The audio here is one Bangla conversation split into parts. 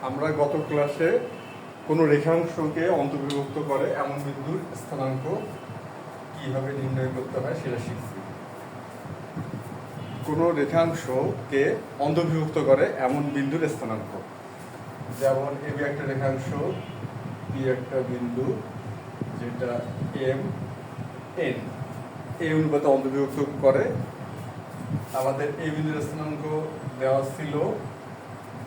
আমরা গত ক্লাসে কোনো রেখাংশকে অন্তর্বিভক্ত করে এমন বিন্দুর স্থানাঙ্ক কিভাবে নির্ণয় করতে হয় সেটা শিখছি। কোনো রেখাংশকে অন্তর্বিভক্ত করে এমন বিন্দুর স্থানাঙ্ক, যেমন এবি একটা রেখাংশ, পি একটা বিন্দু যেটা এম এন এই অনুপাতে অন্তর্বিভক্ত করে। আমাদের এই বিন্দুর স্থানাঙ্ক দেওয়া ছিল,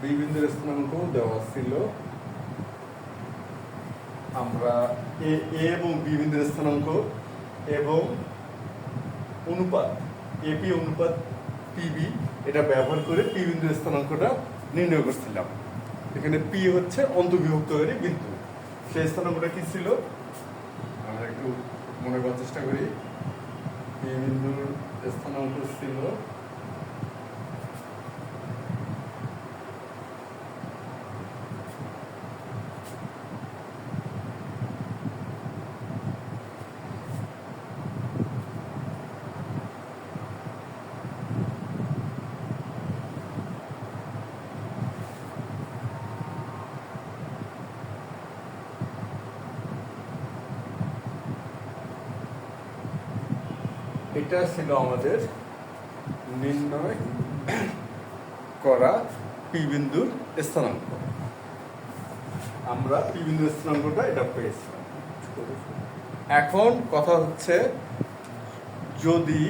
বি বিন্দুর স্থানাঙ্ক দেওয়া ছিল। আমরা এ এবং বি বিন্দুর স্থানাঙ্ক এবং অনুপাত এপি অনুপাত পিবি এটা ব্যবহার করে পি বিন্দুর স্থানাঙ্কটা নির্ণয় করছিলাম। এখানে পি হচ্ছে অন্তর্বিভক্তকারী বিন্দু। সেই স্থানাঙ্কটা কি ছিল আমরা একটু মনে করার চেষ্টা করি। পি বিন্দুর স্থানাঙ্ক ছিল এটা ছিল আমাদের নির্ণয় করা পি বিন্দুর স্থানাঙ্ক। আমরা পি বিন্দুর স্থানাঙ্কটা এটা পেয়েছিলাম। এখন কথা হচ্ছে, যদি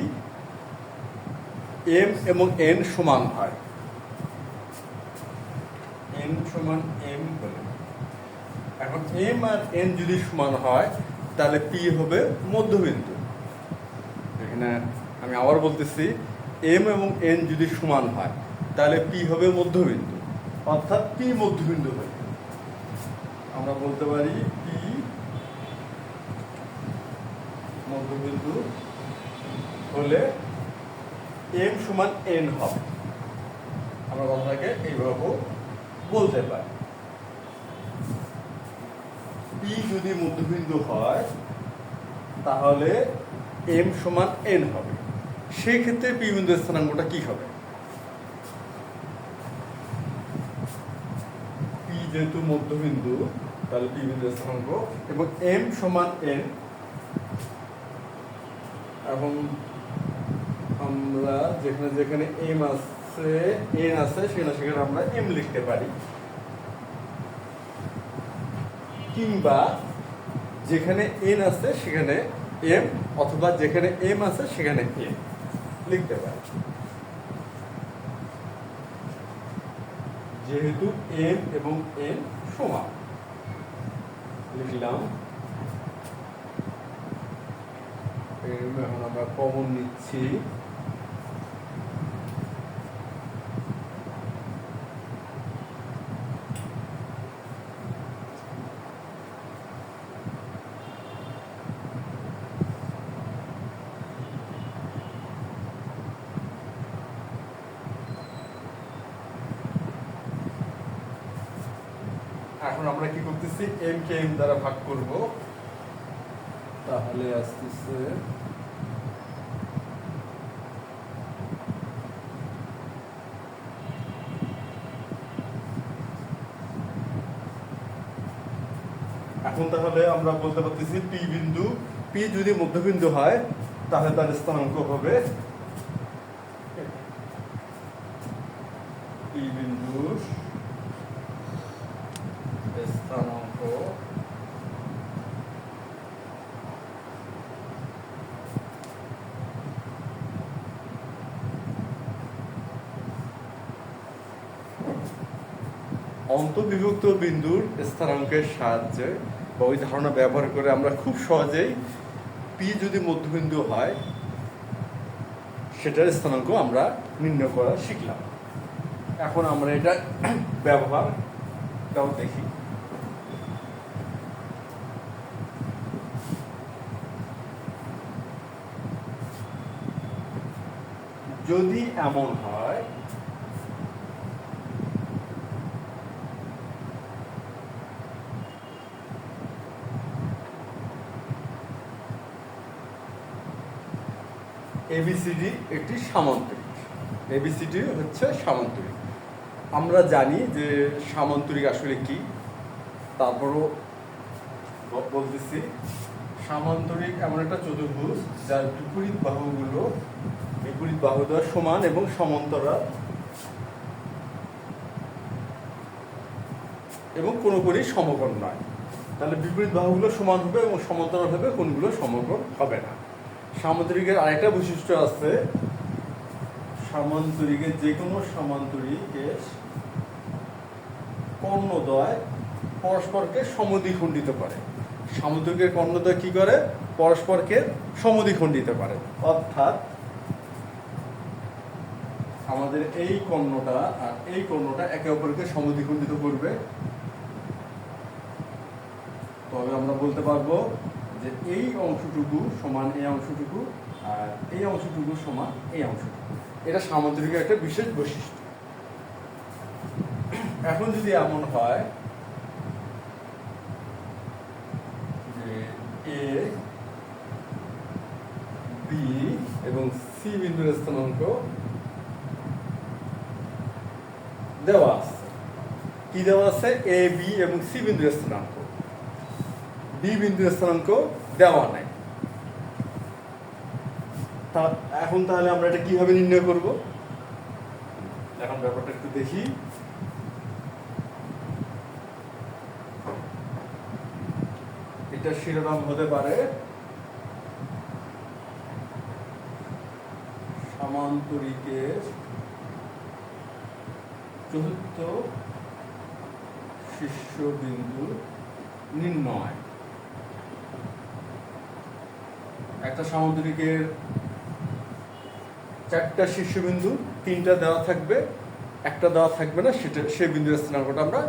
এম এবং এন সমান হয়, এন সমান এম বলে, এখন এম আর এন যদি সমান হয় তাহলে পি হবে মধ্যবিন্দু। এখানে আমি আবার বলতেছি, এম এবং এন যদি সমান হয় তাহলে পি হবে মধ্যবিন্দু, অর্থাৎ পি মধ্যবিন্দু হবে। আমরা বলতে পারি পি মধ্যবিন্দু হলে এম সমান এন হবে। আমরা কথাটাকে এইভাবে বলতে পারি। পি যদি মধ্যবিন্দু হয় তাহলে এম সমান এন হবে। সেই ক্ষেত্রে পি বিন্দুর স্থানাঙ্কটা কি হবে? পি যেহেতু মধ্যবিন্দু তাহলে পি বিন্দুর স্থানাঙ্ক এবং এম সমান এন, এবং আমরা যেখানে যেখানে এম আছে এন আছে সেখানে সেখানে আমরা এম লিখতে পারি, কিংবা যেখানে এন আছে সেখানে এম, অথবা যেখানে এম আছে সেখানে এন লিখতে পারি। যেহেতু এম এবং এন সমান, লিখলাম। এখন আমরা কমন নিচ্ছি। এখন আমরা কি করতেছি, এম কে এম দ্বারা ভাগ করব, তাহলে আসতেছে এখন তাহলে আমরা বলতে পারতেছি পি বিন্দু, পি যদি মধ্যবিন্দু হয় তাহলে তার স্থানাঙ্ক হবে পি বিন্দুর স্থানাঙ্ক অন্তর্বিভক্ত বিন্দুর স্থানাঙ্কের সাহায্যে বা ওই ধারণা ব্যবহার করে আমরা খুব সহজেই পি যদি মধ্যবিন্দু হয় সেটার স্থানাঙ্ক আমরা নির্ণয় করা শিখলাম। এখন আমরা এটা ব্যবহারটাও দেখি। যদি এমন হয় এবিসিডি একটি সামান্তরিক, এবিসিডি হচ্ছে সামান্তরিক, আমরা জানি যে সামান্তরিক আসলে কি, তারপরও বলতেছি সামান্তরিক এমন একটা চতুর্ভুজ যার বিপরীত বাহু দ্বয় সমান এবং সমান্তরাল এবং কোনোই সমকোণ নয়। তাহলে বিপরীত বাহুগুলো সমান হবে এবং সমান্তরাল হবে, কোনগুলো সমকোণ হবে না। সামান্তরিকের আরেকটা বৈশিষ্ট্য আছে, সামান্তরিকের যে কোনো সামান্তরিকের কর্ণদ্বয় পরস্পরকে সমদ্বিখণ্ডিত করে। সামান্তরিকের কর্ণদ্বয় কি করে? পরস্পরকে সমদ্বিখণ্ডিত করে। অর্থাৎ আমাদের এই কর্ণটা আর এই কর্ণটা একে অপরকে সমদ্বিখণ্ডিত করবে। তবে আমরা বলতে পারবো যে এই অংশটুকু সমান এই অংশটুকু আর এই অংশটুকু সমান এই অংশটুকু। এটা সামান্তরিকের একটা বিশেষ বৈশিষ্ট্য। এখন যদি এমন হয় যে এ বি এবং সি বিন্দুর স্থানাঙ্ক দেওয়া আছে, কি দেওয়া আছে? এ বি এবং সি বিন্দুর স্থানাঙ্ক, ডি বিন্দুর স্থানাঙ্ক দেওয়া নাই। এখন তাহলে আমরা এটা কিভাবে নির্ণয় করব? এখন ব্যাপারটা একটু দেখি। এটা শিরোনাম হতে পারে সামান্তরিকের চতুর্থ শীর্ষবিন্দু নির্ণয়। একটা সামান্তরিকের চারটা শীর্ষবিন্দু, তিনটা দেওয়া থাকবে, একটা দেওয়া থাকবে না, সেই বিন্দুর স্থানাঙ্কটা আমরা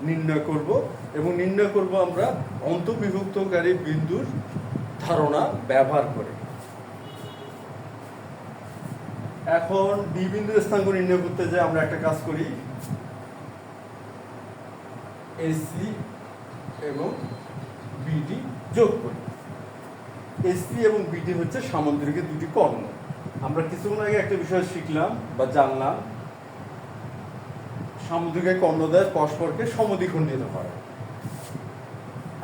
নির্ণয় করব এবং নির্ণয় করব আমরা অন্তর্বিভক্তকারী বিন্দুর ধারণা ব্যবহার করে। এখন ডি বিন্দুর স্থানাঙ্ক নির্ণয় করতে যে আমরা একটা কাজ করি, এসি এবং বিডি যোগ করি। এসি এবং বিডি হচ্ছে সামান্তরিকের দুটি কর্ণ। আমরা কিছুক্ষণ আগে একটা বিষয় শিখলাম বা জানলাম, সামান্তরিকের কর্ণদ্বয় পরস্পরকে সমদ্বিখণ্ডিত করে।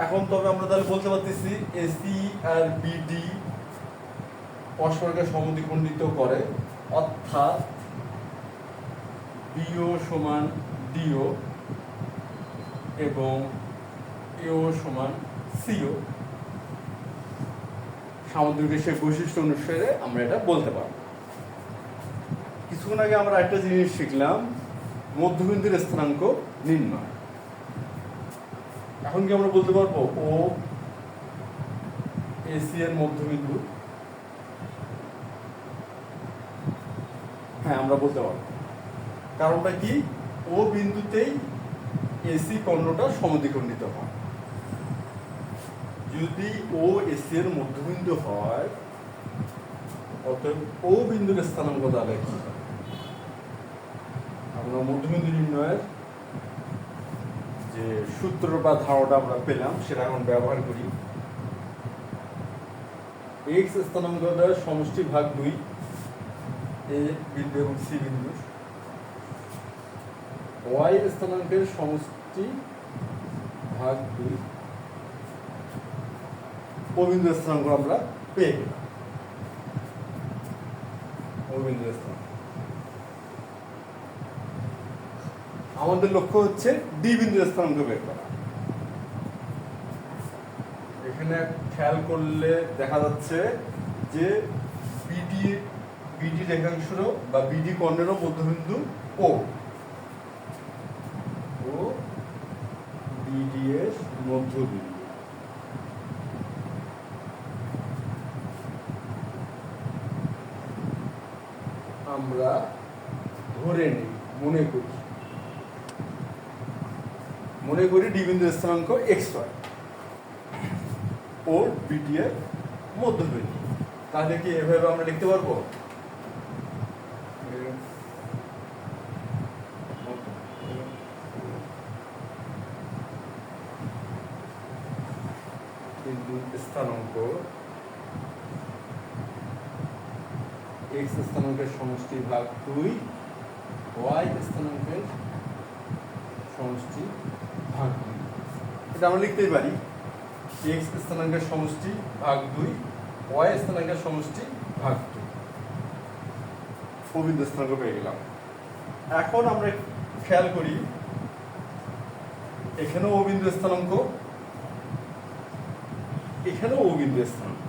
এখন তবে আমরা তাহলে বলতে পারতেছি এসি আর বিডি পরস্পরকে সমদ্বিখণ্ডিত করে, অর্থাৎ বিও সমান ডিও এবং এও সমান সিও। সামান্তরিকের সেই বৈশিষ্ট্য অনুসারে আমরা এটা বলতে পারবো। কিছুক্ষণ আগে আমরা একটা জিনিস শিখলাম, মধ্যবিন্দুর স্থানাঙ্ক নির্ণয়। এখন কি আমরা বলতে পারবো ও এসি এর মধ্যবিন্দু? হ্যাঁ, আমরা বলতে পারবো। কারণটা কি? ও বিন্দুতেই এসি কর্ণটা সমদ্বিখণ্ডিত হয়। যদি ও এসি এর মধ্যবিন্দু হয়, অতএব ও বিন্দুর স্থানাঙ্ক তাহলে কি? আমরা মধ্যবিন্দু নির্ণয়ের যে সূত্র বা ধারণা আমরা পেলাম সেটা এখন ব্যবহার করি। এক্স স্থানাঙ্ক দ্বারা সমষ্টি ভাগ 2 এ বিন্দু এবং সি বিন্দু, ওয়াই স্থানাঙ্কের সমষ্টি ভাগ 2 ও বিন্দুর স্থানাঙ্ক আমরা পেয়ে গেলাম। ও বিন্দুর স্থানাঙ্ক আমাদের লক্ষ্য হচ্ছে ডি বিন্দুর স্থানাঙ্ক বের করা। এখানে খেয়াল করলে দেখা যাচ্ছে যে বিডি রেখাংশেরও বা বিডি কর্ণেরও মধ্যবিন্দু ও বিডি এর মধ্যবিন্দু। আমরা ধরে নিই, মনে করি ডি বিন্দুর স্থানাঙ্ক এক্স ওয়াই ও বিডি এর মধ্যবিন্দু। তাহলে কি এভাবে আমরা লিখতে পারবো? বিন্দু স্থানাঙ্ক এক্স স্থানাঙ্কের সমষ্টি ভাগ 2 ওয়াই স্থানাঙ্কের সমষ্টি ভাগ 2। এটা আমরা লিখতেই পারি এক্স স্থানাঙ্কের সমষ্টি ভাগ 2 ওয়াই স্থানাঙ্কের সমষ্টি ভাগ 2। অবিন্দু স্থানাঙ্ক পেয়ে গেলাম। এখন আমরা খেয়াল করি এখানেও অবিন্দু স্থানাঙ্ক, এখানেও অবিন্দু স্থানাঙ্ক।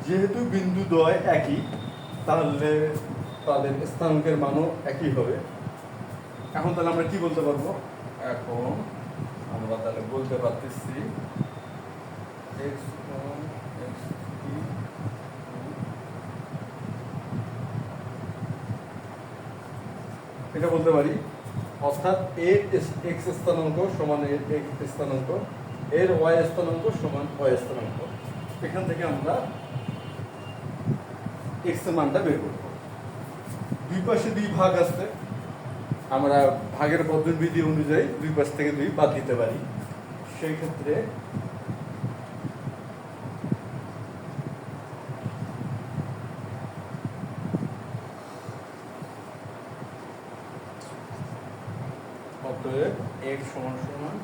যেহেতু বিন্দু দ্বয় একই তাহলে তাদের স্থানাঙ্কের মানও একই হবে। এখন তাহলে আমরা কি বলতে পারবো? এখন আমরা তাহলে বলতে পারতেছি এটা বলতে পারি, অর্থাৎ এর এক্স স্থানাঙ্ক সমান এর এক্স স্থানাঙ্ক, এর ওয়াই স্থানাঙ্ক সমান ওয়াই স্থানাঙ্ক। এখান থেকে আমরা এক্স এর মানটা বের করব। দুই পাশে 2 ভাগ আছে, আমরা ভাগের পদ্ধতি অনুযায়ী 2 পাশ থেকে 2 বাদ দিতে পারি। সেই ক্ষেত্রে অতএব x সমান সমান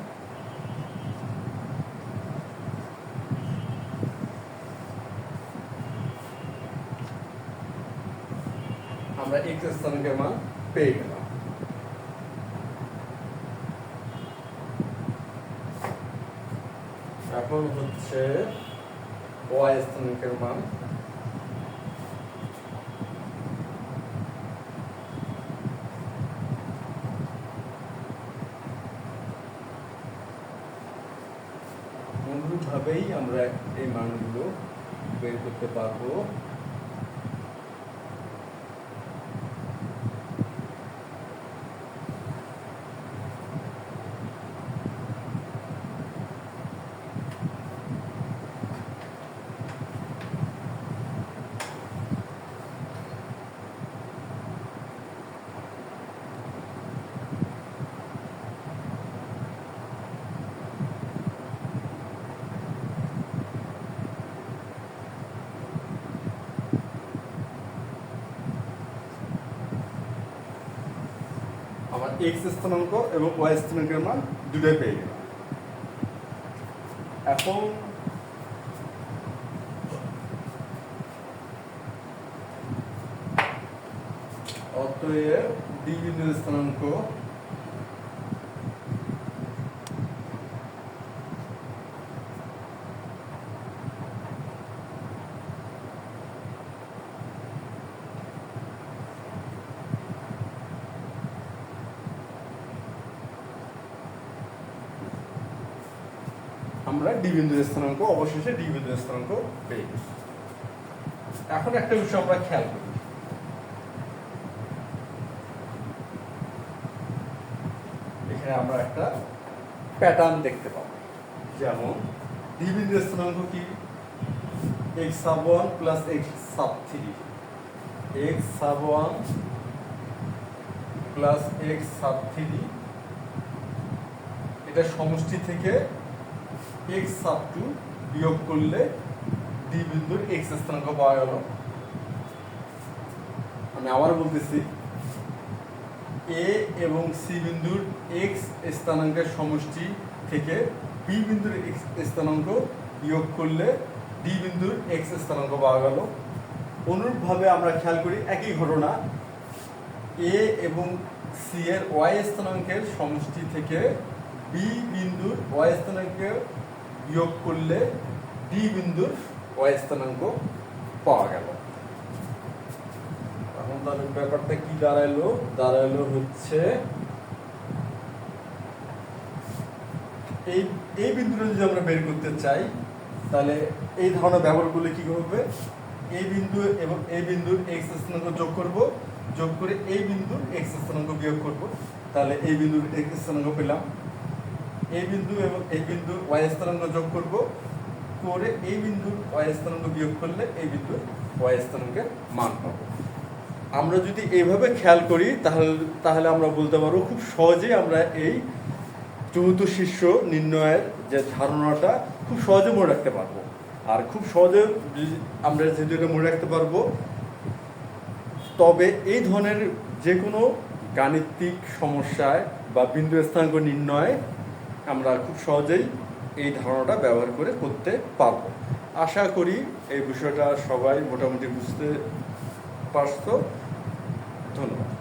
আমরা x স্থানাঙ্কের মান পেয়ে গেলাম। এখন হচ্ছে y স্থানাঙ্কের মান। অনুরূপভাবেই আমরা এই মানগুলো বের করতে পারবো। আমার এক্স স্থানাঙ্ক এবং ওয়াই স্থানাঙ্কের মান দুটোই পেয়ে গেলাম। এখন অতএব ডি বিন্দুর স্থানাঙ্ক আমরা ডি বিন্দুর স্থানাঙ্ক অবশেষে ডি বিন্দুর স্থানাঙ্ক পেয়ে গেছি। এখন একটা বিষয় আমরা খেয়াল করি, এখানে আমরা একটা প্যাটার্ন দেখতে পাবো। যেমন ডি বিন্দুর স্থানাঙ্ক কি? x sub 1 plus x sub 3, x sub 1 plus x sub 3 এটা সমষ্টি থেকে x sub 2 বিয়োগ করলে ডি বিন্দুর x স্থানাঙ্ক পাওয়া গেল। আমি আবার বলতেছি, a এবং c বিন্দুর x স্থানাঙ্কের সমষ্টি থেকে b বিন্দুর x স্থানাঙ্ক বিয়োগ করলে ডি বিন্দুর x স্থানাঙ্ক পাওয়া গেল। অনুরূপভাবে আমরা খেয়াল করি একই ঘটনা, a এবং c এর y স্থানাঙ্কের সমষ্টি থেকে b বিন্দুর y স্থানাঙ্ক বিয়োগ করলে ডি বিন্দুর y স্থানাঙ্ক পাওয়া গেল। এখন তাহলে ব্যাপারটা কি দাঁড়াইলো হচ্ছে এই বিন্দুটা যদি আমরা বের করতে চাই তাহলে এই ধরনের ব্যবহার করলে কি হবে? এই বিন্দু এবং এই বিন্দুর x স্থানাঙ্ক যোগ করে এই বিন্দুর x স্থানাঙ্ক বিয়োগ করব, তাহলে এই বিন্দুর x স্থানাঙ্ক পেলাম। এই বিন্দু এবং এই বিন্দুর y স্থানাঙ্ক যোগ করব, করে এই বিন্দুর y স্থানাঙ্ক বিয়োগ করলে এই বিন্দুর y স্থানাঙ্কের মান পাবো। আমরা যদি এইভাবে খেয়াল করি তাহলে আমরা বলতে পারবো খুব সহজেই আমরা এই চতুর্থ শীর্ষ নির্ণয়ের যে ধারণাটা খুব সহজে মনে রাখতে পারবো। আর খুব সহজে আমরা যেহেতু এটা মনে রাখতে পারবো, তবে এই ধরনের যে কোনো গাণিতিক সমস্যায় বা বিন্দু স্থানাঙ্ক নির্ণয়ে আমরা খুব সহজেই এই ধারণাটা ব্যবহার করে করতে পারব। আশা করি এই বিষয়টা সবাই মোটামুটি বুঝতে পারছো। ধন্যবাদ।